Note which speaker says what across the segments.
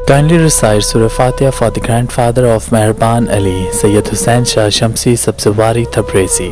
Speaker 1: Kindly recite Surah Fatiha for the grandfather of Mehraban Ali, Sayyid Hussain Shah Shamsi Sabzawari Tabrizi.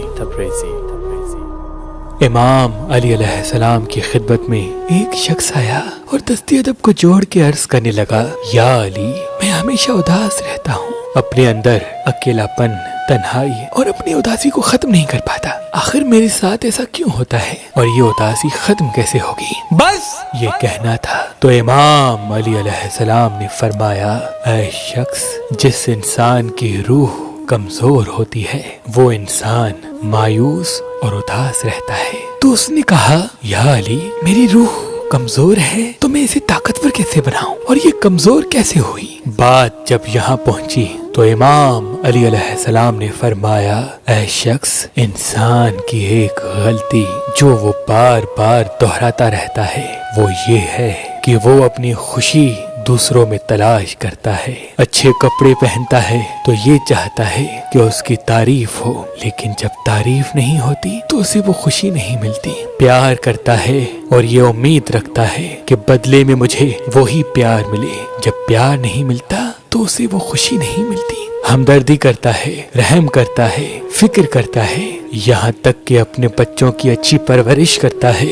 Speaker 2: امام علی علیہ السلام کی خدمت میں ایک شخص آیا اور دستی ادب کو جوڑ کے عرض کرنے لگا، یا علی، میں ہمیشہ اداس رہتا ہوں، اپنے اندر اکیلا پن، تنہائی اور اپنی اداسی کو ختم نہیں کر پاتا، آخر میرے ساتھ ایسا کیوں ہوتا ہے اور یہ اداسی ختم کیسے ہوگی؟ بس یہ کہنا تھا تو امام علی علیہ السلام نے فرمایا، اے شخص، جس انسان کی روح کمزور ہوتی ہے وہ انسان مایوس اور اداس رہتا ہے۔ تو اس نے کہا، یا علی، میری روح کمزور ہے تو میں اسے طاقتور کیسے بناؤں اور یہ کمزور کیسے ہوئی؟ بات جب یہاں پہنچی تو امام علی علیہ السلام نے فرمایا، اے شخص، انسان کی ایک غلطی جو وہ بار بار دہراتا رہتا ہے وہ یہ ہے کہ وہ اپنی خوشی دوسروں میں تلاش کرتا ہے، اچھے کپڑے پہنتا ہے تو یہ چاہتا ہے کہ اس کی تعریف ہو، لیکن جب تعریف نہیں ہوتی تو اسے وہ خوشی نہیں ملتی، پیار کرتا ہے اور یہ امید رکھتا ہے کہ بدلے میں مجھے وہی پیار ملے، جب پیار نہیں ملتا تو اسے وہ خوشی نہیں ملتی، ہمدردی کرتا ہے، رحم کرتا ہے، فکر کرتا ہے، یہاں تک کہ اپنے بچوں کی اچھی پرورش کرتا ہے،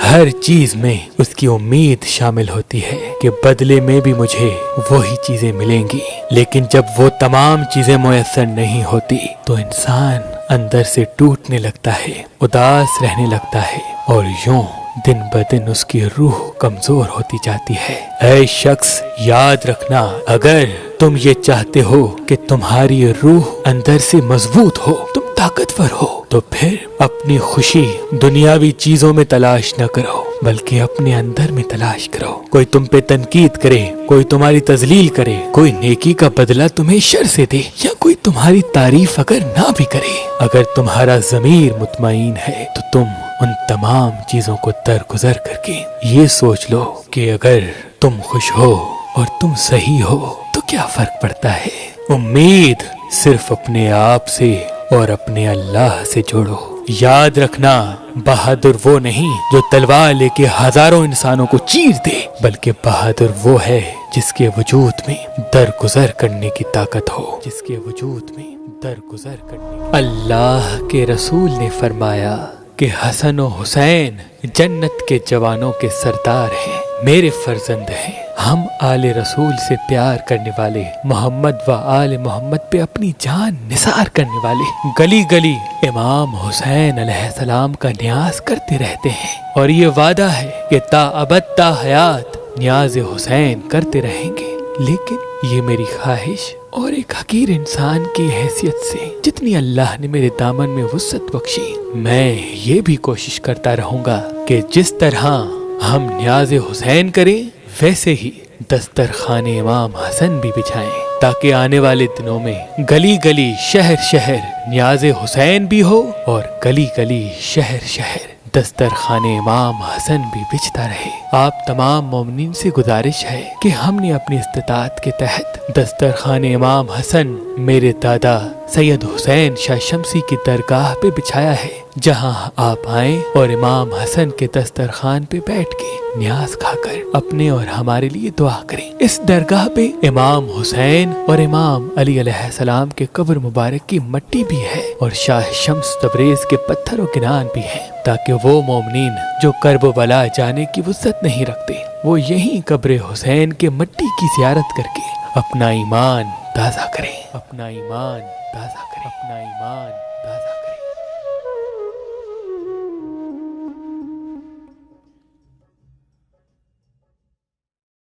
Speaker 2: ہر چیز میں اس کی امید شامل ہوتی ہے کہ بدلے میں بھی مجھے وہی چیزیں ملیں گی، لیکن جب وہ تمام چیزیں میسر نہیں ہوتی تو انسان اندر سے ٹوٹنے لگتا ہے، اداس رہنے لگتا ہے اور یوں دن بدن اس کی روح کمزور ہوتی جاتی ہے۔ اے شخص، یاد رکھنا، اگر تم یہ چاہتے ہو کہ تمہاری روح اندر سے مضبوط ہو، تم طاقتور ہو، تو پھر اپنی خوشی دنیاوی چیزوں میں تلاش نہ کرو بلکہ اپنے اندر میں تلاش کرو۔ کوئی تم پہ تنقید کرے، کوئی تمہاری تذلیل کرے، کوئی نیکی کا بدلہ تمہیں شر سے دے یا کوئی تمہاری تعریف اگر نہ بھی کرے، اگر تمہارا ضمیر مطمئن ہے تو تم ان تمام چیزوں کو درگزر کر کے یہ سوچ لو کہ اگر تم خوش ہو اور تم صحیح ہو تو کیا فرق پڑتا ہے؟ امید صرف اپنے آپ سے اور اپنے اللہ سے جوڑو۔ یاد رکھنا، بہادر وہ نہیں جو تلوار لے کے ہزاروں انسانوں کو چیر دے، بلکہ بہادر وہ ہے جس کے وجود میں درگزر کرنے کی طاقت ہو، جس کے وجود میں درگزر کرنے کی۔ اللہ کے رسول نے فرمایا کہ حسن و حسین جنت کے جوانوں کے سردار ہیں، میرے فرزند ہیں، ہم آل رسول سے پیار کرنے والے، محمد و آل محمد پہ اپنی جان نثار کرنے والے، گلی گلی امام حسین علیہ السلام کا نیاز کرتے رہتے ہیں، اور یہ وعدہ ہے کہ تا ابد تا حیات نیاز حسین کرتے رہیں گے، لیکن یہ میری خواہش اور ایک حقیر انسان کی حیثیت سے جتنی اللہ نے میرے دامن میں وسعت بخشی، میں یہ بھی کوشش کرتا رہوں گا کہ جس طرح ہم نیاز حسین کریں ویسے ہی دسترخوان امام حسن بھی بچھائیں، تاکہ آنے والے دنوں میں گلی گلی شہر شہر نیاز حسین بھی ہو اور گلی گلی شہر شہر دسترخوان امام حسن بھی بچھتا رہے۔ آپ تمام مومنین سے گزارش ہے کہ ہم نے اپنی استطاعت کے تحت دسترخوان امام حسن میرے دادا سید حسین شاہ شمسی کی درگاہ پہ بچھایا ہے، جہاں آپ آئیں اور امام حسن کے دسترخوان پہ بیٹھ کے نیاز کھا کر اپنے اور ہمارے لیے دعا کریں۔ اس درگاہ پہ امام حسین اور امام علی علیہ السلام کے قبر مبارک کی مٹی بھی ہے اور شاہ شمس تبریز کے پتھر و کنان بھی ہیں، تاکہ وہ مومنین جو کرب و بلا جانے کی وسعت نہیں رکھتے وہ یہیں قبر حسین کے مٹی کی زیارت کر کے اپنا ایمان تازہ کریں، اپنا ایمان تازہ کریں، اپنا ایمان تازہ کریں۔